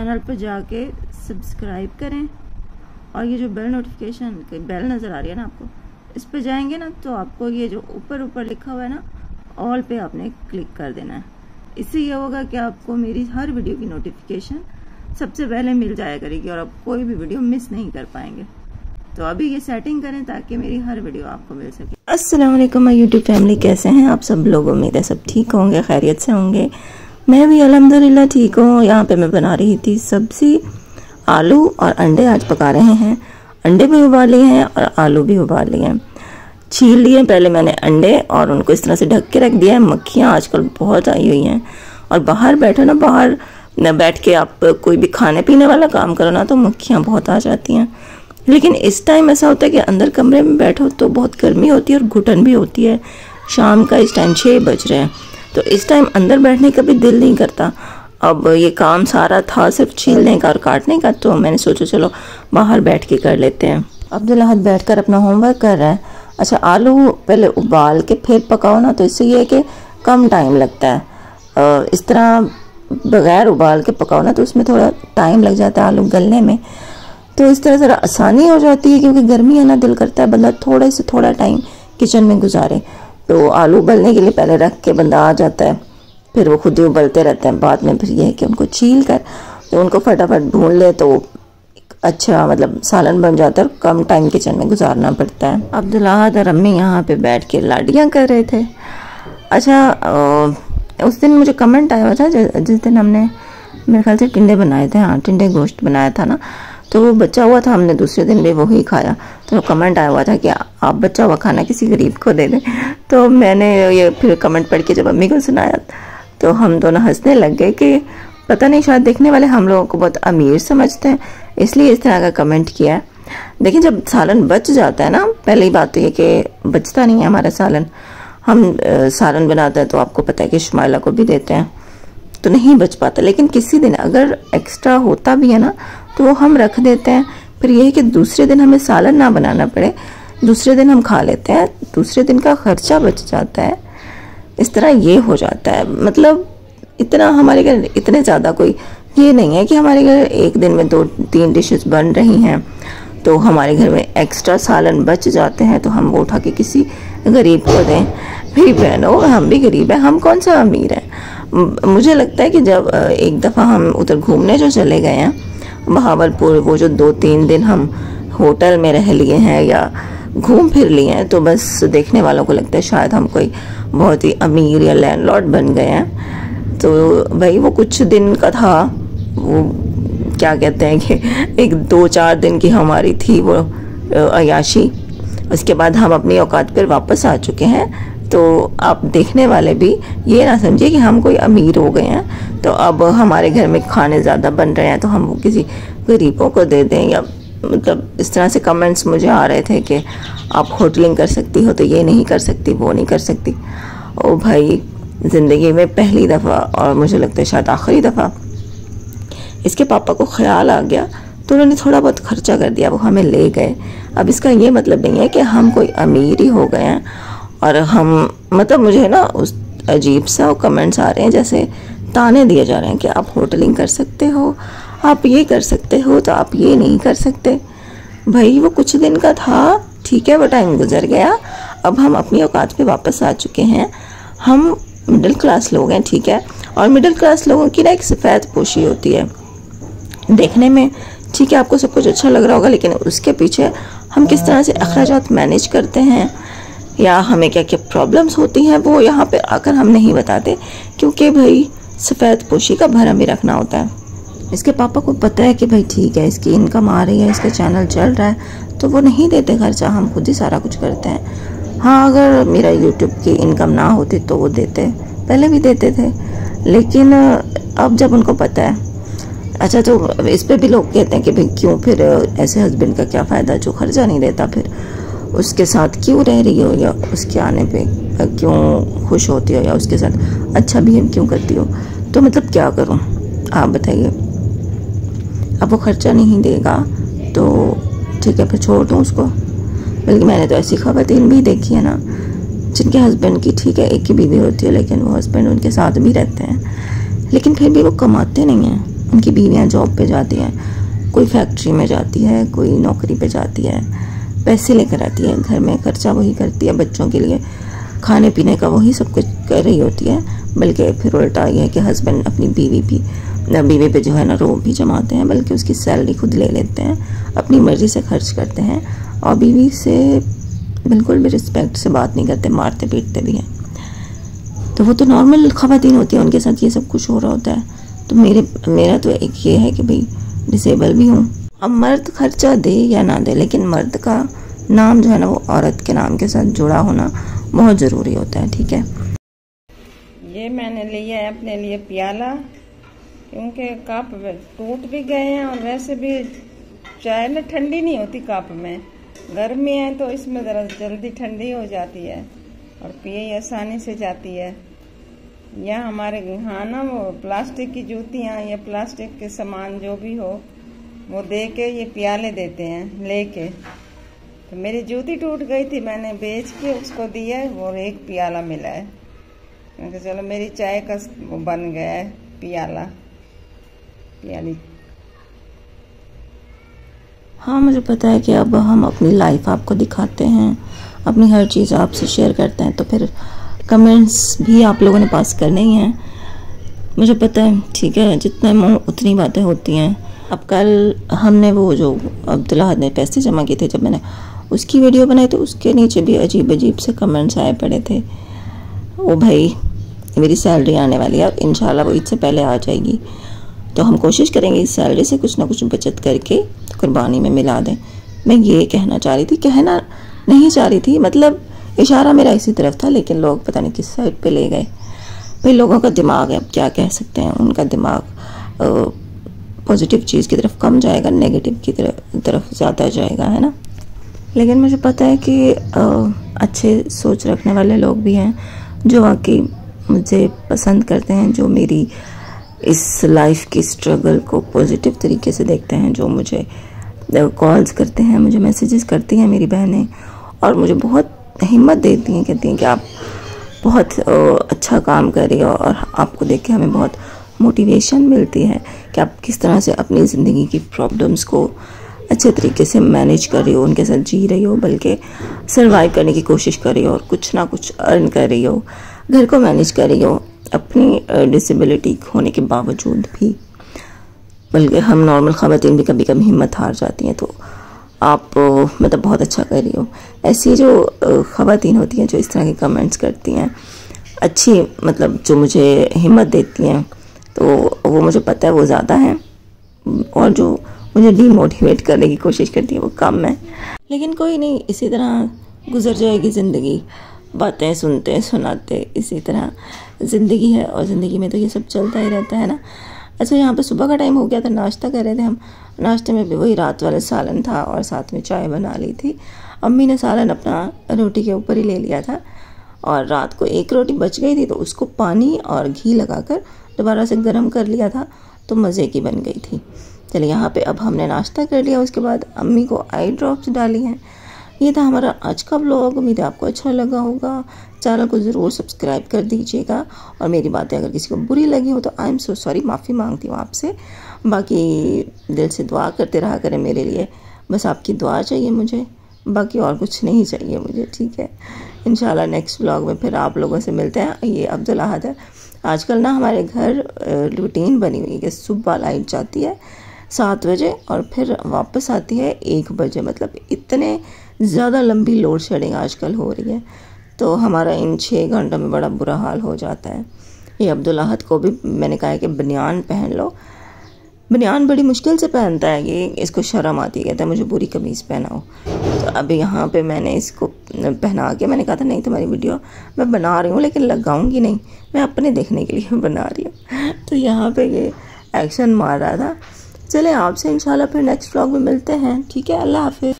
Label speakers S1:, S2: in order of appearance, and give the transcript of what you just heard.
S1: Channel पर जाके subscribe करें और ये जो बेल नोटिफिकेशन बेल नज़र आ रही है ना आपको, इस पर जाएंगे ना तो आपको ये जो ऊपर ऊपर लिखा हुआ है ना ऑल पे आपने क्लिक कर देना है। इससे ये होगा कि आपको मेरी हर वीडियो की नोटिफिकेशन सबसे पहले मिल जाया करेगी और आप कोई भी वीडियो मिस नहीं कर पाएंगे। तो अभी ये सेटिंग करें ताकि मेरी हर वीडियो आपको मिल सके। अस्सलाम वालेकुम माय यूट्यूब फैमिली, कैसे हैं आप सब लोग? उम्मीद है सब ठीक होंगे, खैरियत से होंगे। मैं भी अल्हम्दुलिल्लाह ठीक हूँ। यहाँ पे मैं बना रही थी सब्जी, आलू और अंडे आज पका रहे हैं। अंडे भी उबाल लिए हैं और आलू भी उबाल लिए हैं, छील लिए पहले मैंने अंडे और उनको इस तरह से ढक के रख दिया है। मक्खियाँ आजकल बहुत आई हुई हैं और बाहर बैठो ना, बाहर न बैठ के आप कोई भी खाने पीने वाला काम करो ना तो मक्खियाँ बहुत आ जाती हैं। लेकिन इस टाइम ऐसा होता है कि अंदर कमरे में बैठो तो बहुत गर्मी होती है और घुटन भी होती है। शाम का इस टाइम 6 बज रहे हैं तो इस टाइम अंदर बैठने का भी दिल नहीं करता। अब ये काम सारा था सिर्फ छीलने का और काटने का, तो मैंने सोचा चलो बाहर बैठ के कर लेते हैं। अब्दुल्लाह बैठ कर अपना होमवर्क कर रहा है। अच्छा, आलू पहले उबाल के फिर पकाओ ना तो इससे ये है कि कम टाइम लगता है। इस तरह बगैर उबाल के पकाओ ना तो उसमें थोड़ा टाइम लग जाता है आलू गलने में। तो इस तरह ज़रा आसानी हो जाती है क्योंकि गर्मी है ना, दिल करता है बंदा थोड़े से थोड़ा टाइम किचन में गुजारे। तो आलू उबलने के लिए पहले रख के बंदा आ जाता है, फिर वो खुद ही उबलते रहते हैं। बाद में फिर यह है कि उनको छील कर तो उनको फटाफट भून ले तो अच्छा मतलब सालन बन जाता है और कम टाइम किचन में गुजारना पड़ता है। अब्दुल्लाह और अम्मी यहाँ पे बैठ के लाडियाँ कर रहे थे। अच्छा, उस दिन मुझे कमेंट आया हुआ था जिस दिन हमने मेरे ख्याल से टिंडे बनाए थे, हाँ टिंडे गोश्त बनाया था ना, तो वो बचा हुआ था, हमने दूसरे दिन भी वही खाया। तो कमेंट आया हुआ था कि आप बचा हुआ खाना किसी गरीब को दे दें। तो मैंने ये फिर कमेंट पढ़ के जब अम्मी को सुनाया तो हम दोनों हंसने लग गए कि पता नहीं शायद देखने वाले हम लोगों को बहुत अमीर समझते हैं इसलिए इस तरह का कमेंट किया है। देखिए, जब सालन बच जाता है ना, पहली बात तो ये कि बचता नहीं है हमारा सालन। हम सालन बनाते हैं तो आपको पता है कि शुमाइला को भी देते हैं तो नहीं बच पाता। लेकिन किसी दिन अगर एक्स्ट्रा होता भी है ना तो वो हम रख देते हैं। फिर ये है कि दूसरे दिन हमें सालन ना बनाना पड़े, दूसरे दिन हम खा लेते हैं, दूसरे दिन का खर्चा बच जाता है। इस तरह ये हो जाता है। मतलब इतना हमारे घर इतने ज़्यादा कोई ये नहीं है कि हमारे घर एक दिन में 2-3 डिशेस बन रही हैं तो हमारे घर में एक्स्ट्रा सालन बच जाते हैं तो हम वो उठा के किसी गरीब को दें। मेरी बहनों, हम भी गरीब हैं, हम कौन सा अमीर हैं। मुझे लगता है कि जब एक दफ़ा हम उधर घूमने जो चले गए हैं बहावलपुर, वो जो 2-3 दिन हम होटल में रह लिए हैं या घूम फिर लिए हैं तो बस देखने वालों को लगता है शायद हम कोई बहुत ही अमीर या लैंडलॉर्ड बन गए हैं। तो भाई वो कुछ दिन का था, वो क्या कहते हैं कि एक 2-4 दिन की हमारी थी वो अयाशी। उसके बाद हम अपनी औकात पर वापस आ चुके हैं। तो आप देखने वाले भी ये ना समझिए कि हम कोई अमीर हो गए हैं तो अब हमारे घर में खाने ज़्यादा बन रहे हैं तो हम वो किसी गरीबों को दे दें, या मतलब इस तरह से कमेंट्स मुझे आ रहे थे कि आप होटलिंग कर सकती हो तो ये नहीं कर सकती, वो नहीं कर सकती। ओ भाई, ज़िंदगी में पहली दफ़ा और मुझे लगता है शायद आखिरी दफ़ा इसके पापा को ख्याल आ गया तो उन्होंने थोड़ा बहुत खर्चा कर दिया, वो हमें ले गए। अब इसका ये मतलब नहीं है कि हम कोई अमीर ही हो गए हैं। और हम मतलब मुझे ना उस अजीब सा कमेंट्स आ रहे हैं जैसे ताने दिए जा रहे हैं कि आप होटलिंग कर सकते हो, आप ये कर सकते हो तो आप ये नहीं कर सकते। भाई वो कुछ दिन का था, ठीक है, वो टाइम गुजर गया। अब हम अपनी औकात पे वापस आ चुके हैं। हम मिडिल क्लास लोग हैं, ठीक है, और मिडिल क्लास लोगों की ना एक सफ़ेद पोशी होती है देखने में। ठीक है, आपको सब कुछ अच्छा लग रहा होगा लेकिन उसके पीछे हम किस तरह से अखराजात मैनेज करते हैं या हमें क्या क्या प्रॉब्लम्स होती हैं वो यहाँ पे आकर हम नहीं बताते क्योंकि भाई सफ़ेद पोशी का भरम भी रखना होता है। इसके पापा को पता है कि भाई ठीक है इसकी इनकम आ रही है, इसका चैनल चल रहा है, तो वो नहीं देते खर्चा, हम खुद ही सारा कुछ करते हैं। हाँ, अगर मेरा यूट्यूब की इनकम ना होती तो वो देते, पहले भी देते थे, लेकिन अब जब उनको पता है। अच्छा, तो इस पर भी लोग कहते हैं कि भाई क्यों फिर ऐसे हस्बैंड का क्या फ़ायदा जो खर्चा नहीं देता, फिर उसके साथ क्यों रह रही हो या उसके आने पे क्यों खुश होती हो या उसके साथ अच्छा बिहेव क्यों करती हो। तो मतलब क्या करूं आप बताइए। अब वो खर्चा नहीं देगा तो ठीक है, फिर छोड़ दूं उसको। बल्कि मैंने तो ऐसी ख़वातीन भी देखी है ना जिनके हस्बैंड की ठीक है एक ही बीवी होती है लेकिन वो हस्बैंड उनके साथ भी रहते हैं लेकिन फिर भी वो कमाते नहीं हैं। उनकी बीवियाँ जॉब पे जाती हैं, कोई फैक्ट्री में जाती है, कोई नौकरी पे जाती है, पैसे लेकर आती है, घर में खर्चा वही करती है, बच्चों के लिए खाने पीने का वही सब कुछ कर रही होती है। बल्कि फिर उल्टा ये है कि हस्बैंड अपनी बीवी पे जो है ना रोब भी जमाते हैं, बल्कि उसकी सैलरी खुद ले लेते हैं, अपनी मर्ज़ी से खर्च करते हैं और बीवी से बिल्कुल भी रिस्पेक्ट से बात नहीं करते, मारते पीटते भी हैं। तो वो तो नॉर्मल ख़वातीन होती हैं, उनके साथ ये सब कुछ हो रहा होता है। तो मेरा तो एक ये है कि भाई डिसेबल भी हूँ। अब मर्द खर्चा दे या ना दे, लेकिन मर्द का नाम जो है ना वो औरत के नाम के साथ जुड़ा होना बहुत ज़रूरी होता है। ठीक है,
S2: ये मैंने लिया है अपने लिए प्याला, क्योंकि कप टूट भी गए हैं और वैसे भी चाय ना ठंडी नहीं होती कप में, गर्मी है तो इसमें ज़रा जल्दी ठंडी हो जाती है और पिए आसानी से जाती है। या हमारे यहाँ ना वो प्लास्टिक की जूतियाँ या प्लास्टिक के सामान जो भी हो वो दे के ये प्याले देते हैं लेके। तो मेरी जूती टूट गई थी, मैंने बेच के उसको दिया है और एक प्याला मिला है। मैंने कहा चलो मेरी चाय का वो बन गया है प्याली।
S1: हाँ, मुझे पता है कि अब हम अपनी लाइफ आपको दिखाते हैं, अपनी हर चीज़ आपसे शेयर करते हैं, तो फिर कमेंट्स भी आप लोगों ने पास करने ही हैं, मुझे पता है। ठीक है, जितने मुँह उतनी बातें होती हैं। अब कल हमने वो जो अब्दुल्लाह ने पैसे जमा किए थे, जब मैंने उसकी वीडियो बनाई तो उसके नीचे भी अजीब अजीब से कमेंट्स आए पड़े थे। ओ भाई, मेरी सैलरी आने वाली है, अब इंशाल्लाह वो इससे पहले आ जाएगी, तो हम कोशिश करेंगे इस सैलरी से कुछ ना कुछ बचत करके कुर्बानी में मिला दें। मैं ये कहना चाह रही थी, कहना नहीं चाह रही थी, मतलब इशारा मेरा इसी तरफ था, लेकिन लोग पता नहीं किस साइड पे ले गए। भाई लोगों का दिमाग है, अब क्या कह सकते हैं, उनका दिमाग पॉजिटिव चीज़ की तरफ कम जाएगा, नेगेटिव की तरफ ज़्यादा जाएगा, है ना। लेकिन मुझे पता है कि अच्छे सोच रखने वाले लोग भी हैं जो वाकई मुझे पसंद करते हैं, जो मेरी इस लाइफ की स्ट्रगल को पॉजिटिव तरीके से देखते हैं, जो मुझे कॉल्स करते हैं, मुझे मैसेजेस करती हैं मेरी बहनें, और मुझे बहुत हिम्मत देती हैं, कहती हैं कि आप बहुत अच्छा काम कर रही हो और आपको देख के हमें बहुत मोटिवेशन मिलती है कि आप किस तरह से अपनी ज़िंदगी की प्रॉब्लम्स को अच्छे तरीके से मैनेज कर रही हो, उनके साथ जी रही हो, बल्कि सर्वाइव करने की कोशिश कर रही हो और कुछ ना कुछ अर्न कर रही हो, घर को मैनेज कर रही हो अपनी डिसेबिलिटी होने के बावजूद भी। बल्कि हम नॉर्मल ख़वातीन भी कभी कभी हिम्मत हार जाती हैं, तो आप मतलब बहुत अच्छा कर रही हो। ऐसी जो ख़वातीन होती हैं जो इस तरह के कमेंट्स करती हैं, अच्छी मतलब जो मुझे हिम्मत देती हैं, तो वो मुझे पता है वो ज़्यादा हैं, और जो मुझे डीमोटिवेट करने की कोशिश करती है वो कम है। लेकिन कोई नहीं, इसी तरह गुजर जाएगी ज़िंदगी, बातें सुनते सुनाते, इसी तरह ज़िंदगी है, और ज़िंदगी में तो ये सब चलता ही रहता है ना। अच्छा, यहाँ पे सुबह का टाइम हो गया था, नाश्ता कर रहे थे हम। नाश्ते में भी वही रात वाला सालन था और साथ में चाय बना ली थी। अम्मी ने सालन अपना रोटी के ऊपर ही ले लिया था, और रात को एक रोटी बच गई थी तो उसको पानी और घी लगाकर दोबारा से गर्म कर लिया था, तो मज़े की बन गई थी। चलिए, यहाँ पे अब हमने नाश्ता कर लिया, उसके बाद अम्मी को आई ड्रॉप्स डाली हैं। ये था हमारा आज का व्लॉग। उम्मीद है आपको अच्छा लगा होगा। चैनल को ज़रूर सब्सक्राइब कर दीजिएगा, और मेरी बातें अगर किसी को बुरी लगी हो तो आई एम सो सॉरी, माफ़ी मांगती हूँ आपसे। बाकी दिल से दुआ करते रहा करें मेरे लिए, बस आपकी दुआ चाहिए मुझे, बाकी और कुछ नहीं चाहिए मुझे। ठीक है, इंशाल्लाह नेक्स्ट व्लॉग में फिर आप लोगों से मिलते हैं। ये अब्दुल्लाह है। आजकल ना हमारे घर रूटीन बनी हुई है कि सुबह लाइट जाती है 7 बजे और फिर वापस आती है 1 बजे, मतलब इतने ज़्यादा लंबी लोड शेडिंग आजकल हो रही है, तो हमारा इन 6 घंटों में बड़ा बुरा हाल हो जाता है। ये अब्दुल्लाहत को भी मैंने कहा है कि बनियान पहन लो, बनियान बड़ी मुश्किल से पहनता है, ये इसको शर्म आती है, कहता है मुझे पूरी कमीज़ पहनाओ। तो अभी यहाँ पे मैंने इसको पहना के, मैंने कहा था नहीं तुम्हारी वीडियो मैं बना रही हूँ लेकिन लगाऊंगी नहीं, मैं अपने देखने के लिए बना रही हूँ। तो यहाँ पे ये एक्शन मार रहा था। चले, आपसे इंशाल्लाह फिर नेक्स्ट व्लॉग में मिलते हैं। ठीक है, अल्लाह हाफिज़।